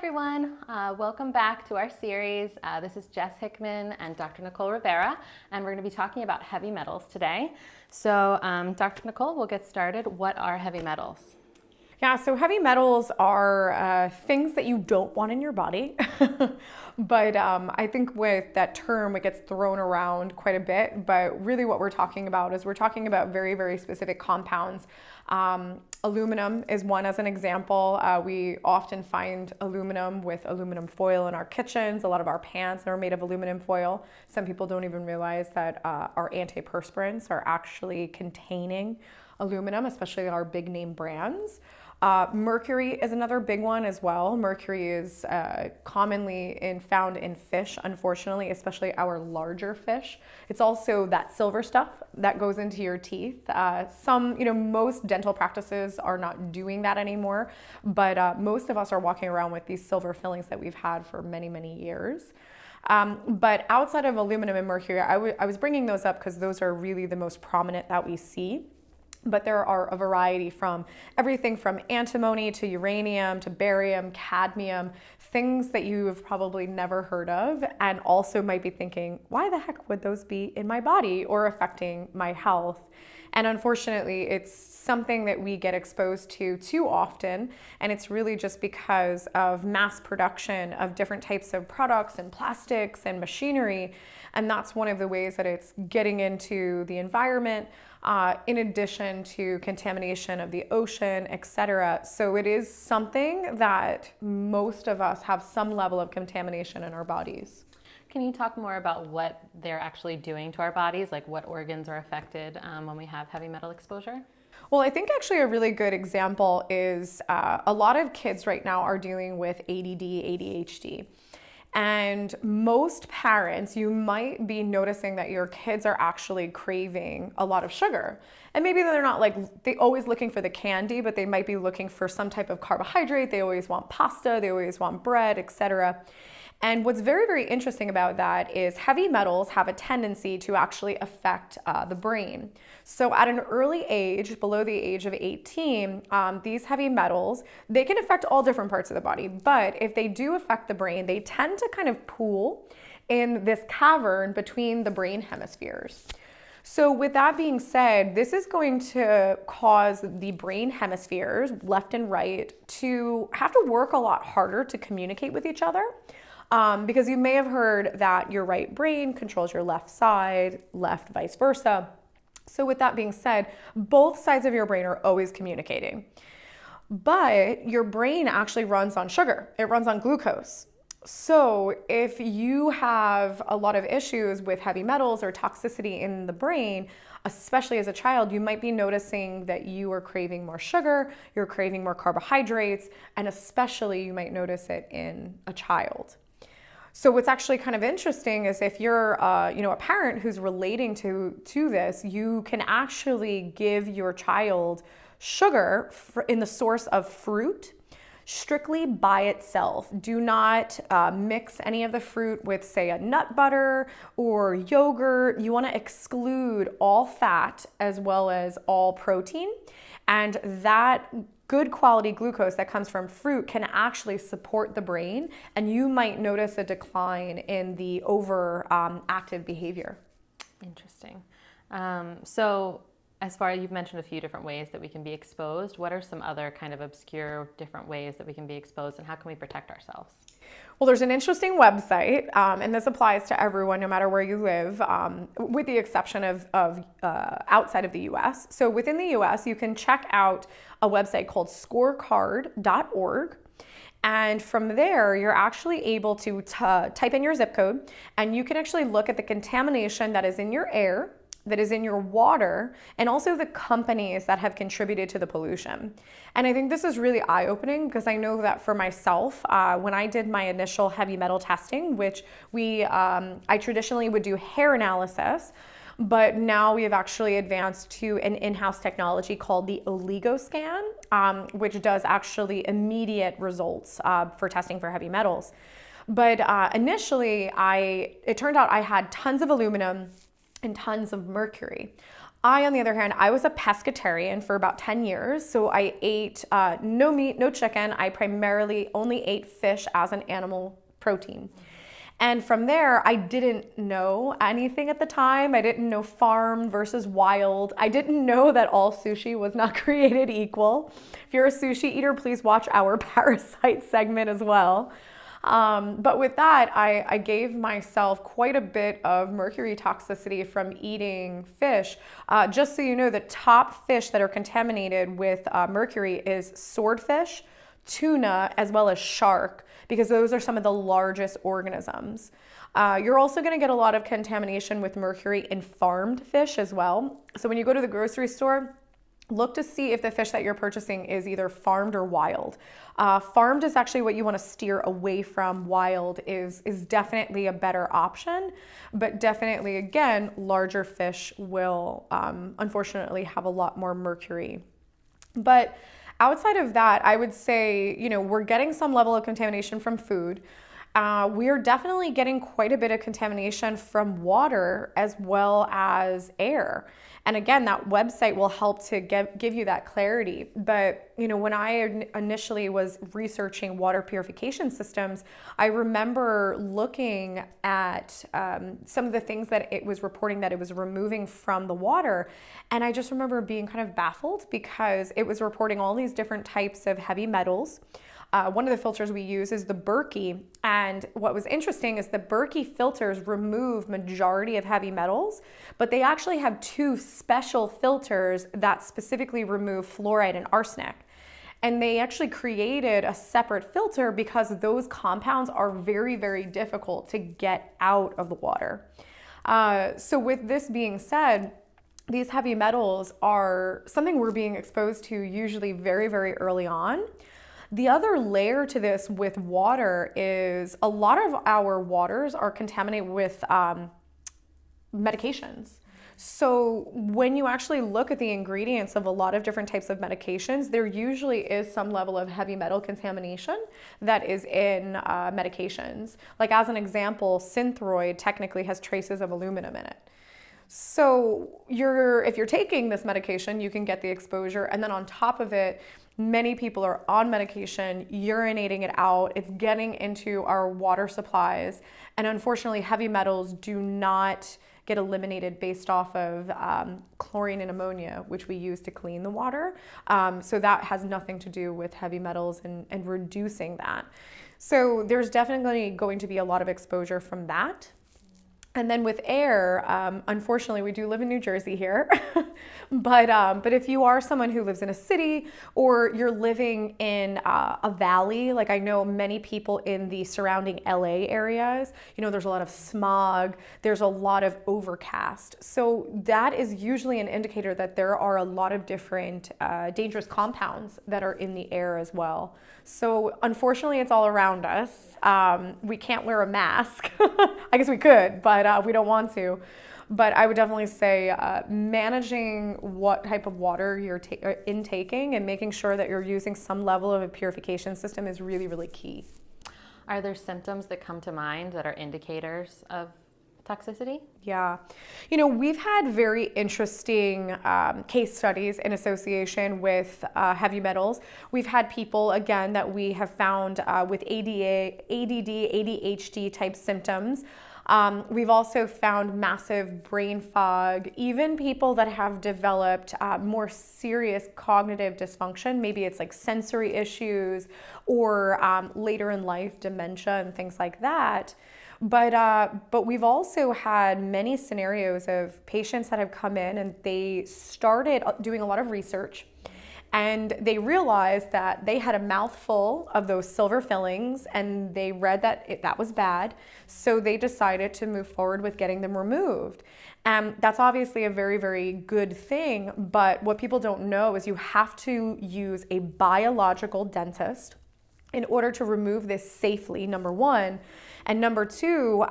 everyone. Welcome back to our series. This is Jess Hickman and Dr. Nicole Rivera, and we're going to be talking about heavy metals today. So Dr. Nicole, we'll get started. What are heavy metals? Yeah, so heavy metals are things that you don't want in your body. But I think with that term, it gets thrown around quite a bit. But really what we're talking about is we're talking about very, very specific compounds. Aluminum is one as an example. We often find aluminum with aluminum foil in our kitchens. A lot of our pans are made of aluminum foil. Some people don't even realize that our antiperspirants are actually containing aluminum, especially our big name brands. Mercury is another big one as well. Mercury is commonly found in fish, unfortunately, especially our larger fish. It's also that silver stuff that goes into your teeth. Most dental practices are not doing that anymore, but most of us are walking around with these silver fillings that we've had for many, many years. But outside of aluminum and mercury, I was bringing those up because those are really the most prominent that we see. But there are a variety from everything from antimony to uranium to barium, cadmium, things that you have probably never heard of and also might be thinking, why the heck would those be in my body or affecting my health? And unfortunately, it's something that we get exposed to too often, and it's really just because of mass production of different types of products and plastics and machinery, and that's one of the ways that it's getting into the environment, in addition to contamination of the ocean, etc. So it is something that most of us have some level of contamination in our bodies. Can you talk more about what they're actually doing to our bodies, like what organs are affected when we have heavy metal exposure? Well, I think actually a really good example is a lot of kids right now are dealing with ADD, ADHD. And most parents, you might be noticing that your kids are actually craving a lot of sugar. And maybe they're not they always looking for the candy, but they might be looking for some type of carbohydrate. They always want pasta, they always want bread, etc. And what's very, very interesting about that is heavy metals have a tendency to actually affect the brain. So at an early age, below the age of 18, these heavy metals, they can affect all different parts of the body. But if they do affect the brain, they tend to kind of pool in this cavern between the brain hemispheres. So with that being said, this is going to cause the brain hemispheres, left and right, to have to work a lot harder to communicate with each other. Because you may have heard that your right brain controls your left side, left vice versa. So with that being said, both sides of your brain are always communicating. But your brain actually runs on sugar. It runs on glucose. So if you have a lot of issues with heavy metals or toxicity in the brain, especially as a child, you might be noticing that you are craving more sugar, you're craving more carbohydrates, and especially you might notice it in a child. So what's actually kind of interesting is if you're a parent who's relating to this, you can actually give your child sugar in the source of fruit strictly by itself. Do not mix any of the fruit with, say, a nut butter or yogurt. You want to exclude all fat as well as all protein, and that good quality glucose that comes from fruit can actually support the brain, and you might notice a decline in the overactive behavior. Interesting. So as far as you've mentioned a few different ways that we can be exposed, what are some other kind of obscure different ways that we can be exposed, and how can we protect ourselves? Well, there's an interesting website, and this applies to everyone, no matter where you live, with the exception of outside of the US. So within the US, you can check out a website called scorecard.org. And from there, you're actually able to type in your zip code, and you can actually look at the contamination that is in your air, that is in your water, and also the companies that have contributed to the pollution. And I think this is really eye-opening because I know that for myself, when I did my initial heavy metal testing, which I traditionally would do hair analysis, but now we have actually advanced to an in-house technology called the OligoScan, which does actually immediate results for testing for heavy metals. But initially, it turned out I had tons of aluminum and tons of mercury. I, on the other hand, I was a pescatarian for about 10 years. So I ate no meat, no chicken. I primarily only ate fish as an animal protein. And from there, I didn't know anything at the time. I didn't know farm versus wild. I didn't know that all sushi was not created equal. If you're a sushi eater, please watch our Parasites segment as well. But with that, I gave myself quite a bit of mercury toxicity from eating fish. Just so you know, the top fish that are contaminated with mercury is swordfish, tuna, as well as shark, because those are some of the largest organisms. You're also going to get a lot of contamination with mercury in farmed fish as well. So when you go to the grocery store, look to see if the fish that you're purchasing is either farmed or wild. Farmed is actually what you want to steer away from. Wild is definitely a better option, but definitely, again, larger fish will unfortunately have a lot more mercury. But outside of that, I would say, we're getting some level of contamination from food. We're definitely getting quite a bit of contamination from water as well as air. And again, that website will help to give you that clarity. But, when I initially was researching water purification systems, I remember looking at some of the things that it was reporting that it was removing from the water. And I just remember being kind of baffled because it was reporting all these different types of heavy metals. One of the filters we use is the Berkey. And what was interesting is the Berkey filters remove majority of heavy metals, but they actually have two special filters that specifically remove fluoride and arsenic. And they actually created a separate filter because those compounds are very, very difficult to get out of the water. So with this being said, these heavy metals are something we're being exposed to usually very, very early on. The other layer to this with water is a lot of our waters are contaminated with medications. So when you actually look at the ingredients of a lot of different types of medications, there usually is some level of heavy metal contamination that is in medications. Like as an example, Synthroid technically has traces of aluminum in it. So if you're taking this medication, you can get the exposure. And then on top of it, many people are on medication, urinating it out. It's getting into our water supplies. And unfortunately, heavy metals do not get eliminated based off of chlorine and ammonia, which we use to clean the water. So that has nothing to do with heavy metals and reducing that. So there's definitely going to be a lot of exposure from that. And then with air, unfortunately, we do live in New Jersey here, but if you are someone who lives in a city or you're living in a valley, like I know many people in the surrounding LA areas, there's a lot of smog, there's a lot of overcast. So that is usually an indicator that there are a lot of different dangerous compounds that are in the air as well. So unfortunately, it's all around us. We can't wear a mask. I guess we could, but we don't want to. But I would definitely say managing what type of water you're intaking and making sure that you're using some level of a purification system is really, really key. Are there symptoms that come to mind that are indicators of toxicity? Yeah. We've had very interesting case studies in association with heavy metals. We've had people, again, that we have found with ADD, ADHD type symptoms. We've also found massive brain fog, even people that have developed more serious cognitive dysfunction. Maybe it's like sensory issues or later in life dementia and things like that. But we've also had many scenarios of patients that have come in and they started doing a lot of research and they realized that they had a mouthful of those silver fillings and they read that that was bad. So they decided to move forward with getting them removed. And that's obviously a very, very good thing. But what people don't know is you have to use a biological dentist in order to remove this safely, number one. And number two,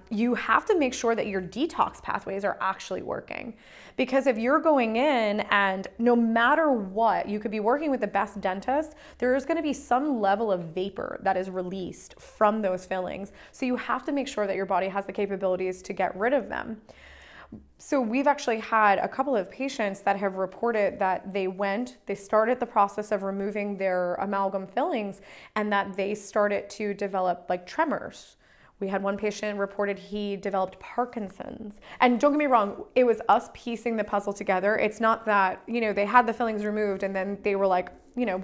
you have to make sure that your detox pathways are actually working. Because if you're going in and no matter what, you could be working with the best dentist, there is going to be some level of vapor that is released from those fillings. So you have to make sure that your body has the capabilities to get rid of them. So we've actually had a couple of patients that have reported that they started the process of removing their amalgam fillings, and that they started to develop like tremors. We had one patient reported he developed Parkinson's. And don't get me wrong, it was us piecing the puzzle together. It's not that, they had the fillings removed and then they were like,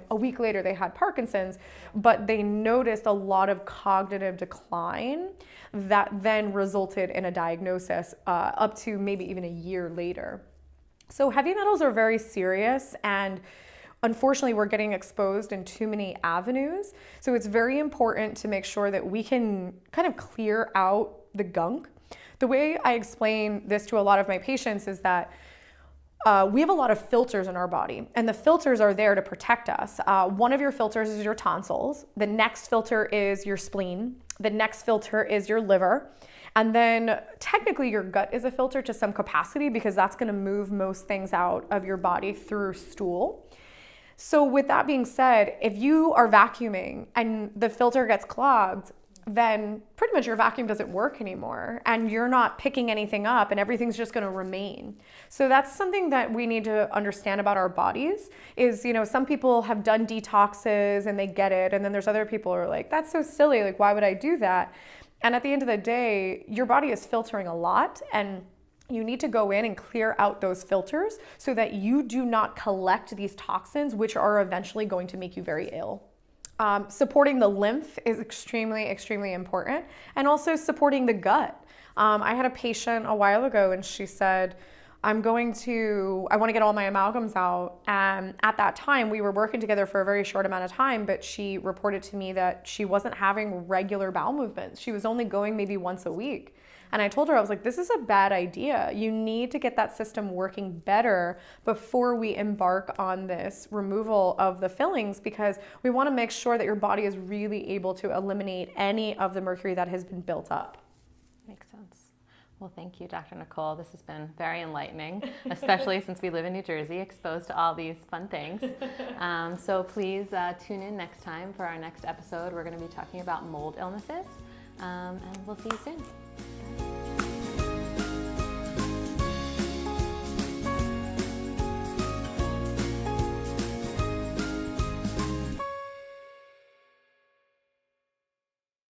a week later they had Parkinson's, but they noticed a lot of cognitive decline that then resulted in a diagnosis up to maybe even a year later. So heavy metals are very serious, and unfortunately, we're getting exposed in too many avenues. So it's very important to make sure that we can kind of clear out the gunk. The way I explain this to a lot of my patients is that we have a lot of filters in our body, and the filters are there to protect us. One of your filters is your tonsils. The next filter is your spleen. The next filter is your liver. And then technically your gut is a filter to some capacity, because that's going to move most things out of your body through stool. So with that being said, if you are vacuuming and the filter gets clogged, then pretty much your vacuum doesn't work anymore, and you're not picking anything up, and everything's just going to remain. So that's something that we need to understand about our bodies is, some people have done detoxes and they get it. And then there's other people who are like, that's so silly. Like, why would I do that? And at the end of the day, your body is filtering a lot, and you need to go in and clear out those filters so that you do not collect these toxins, which are eventually going to make you very ill. Supporting the lymph is extremely, extremely important, and also supporting the gut. I had a patient a while ago, and she said, I want to get all my amalgams out. And at that time, we were working together for a very short amount of time, but she reported to me that she wasn't having regular bowel movements. She was only going maybe once a week. And I told her, I was like, this is a bad idea. You need to get that system working better before we embark on this removal of the fillings, because we want to make sure that your body is really able to eliminate any of the mercury that has been built up. Makes sense. Well, thank you, Dr. Nicole. This has been very enlightening, especially since we live in New Jersey, exposed to all these fun things. So please tune in next time for our next episode. We're going to be talking about mold illnesses, and we'll see you soon.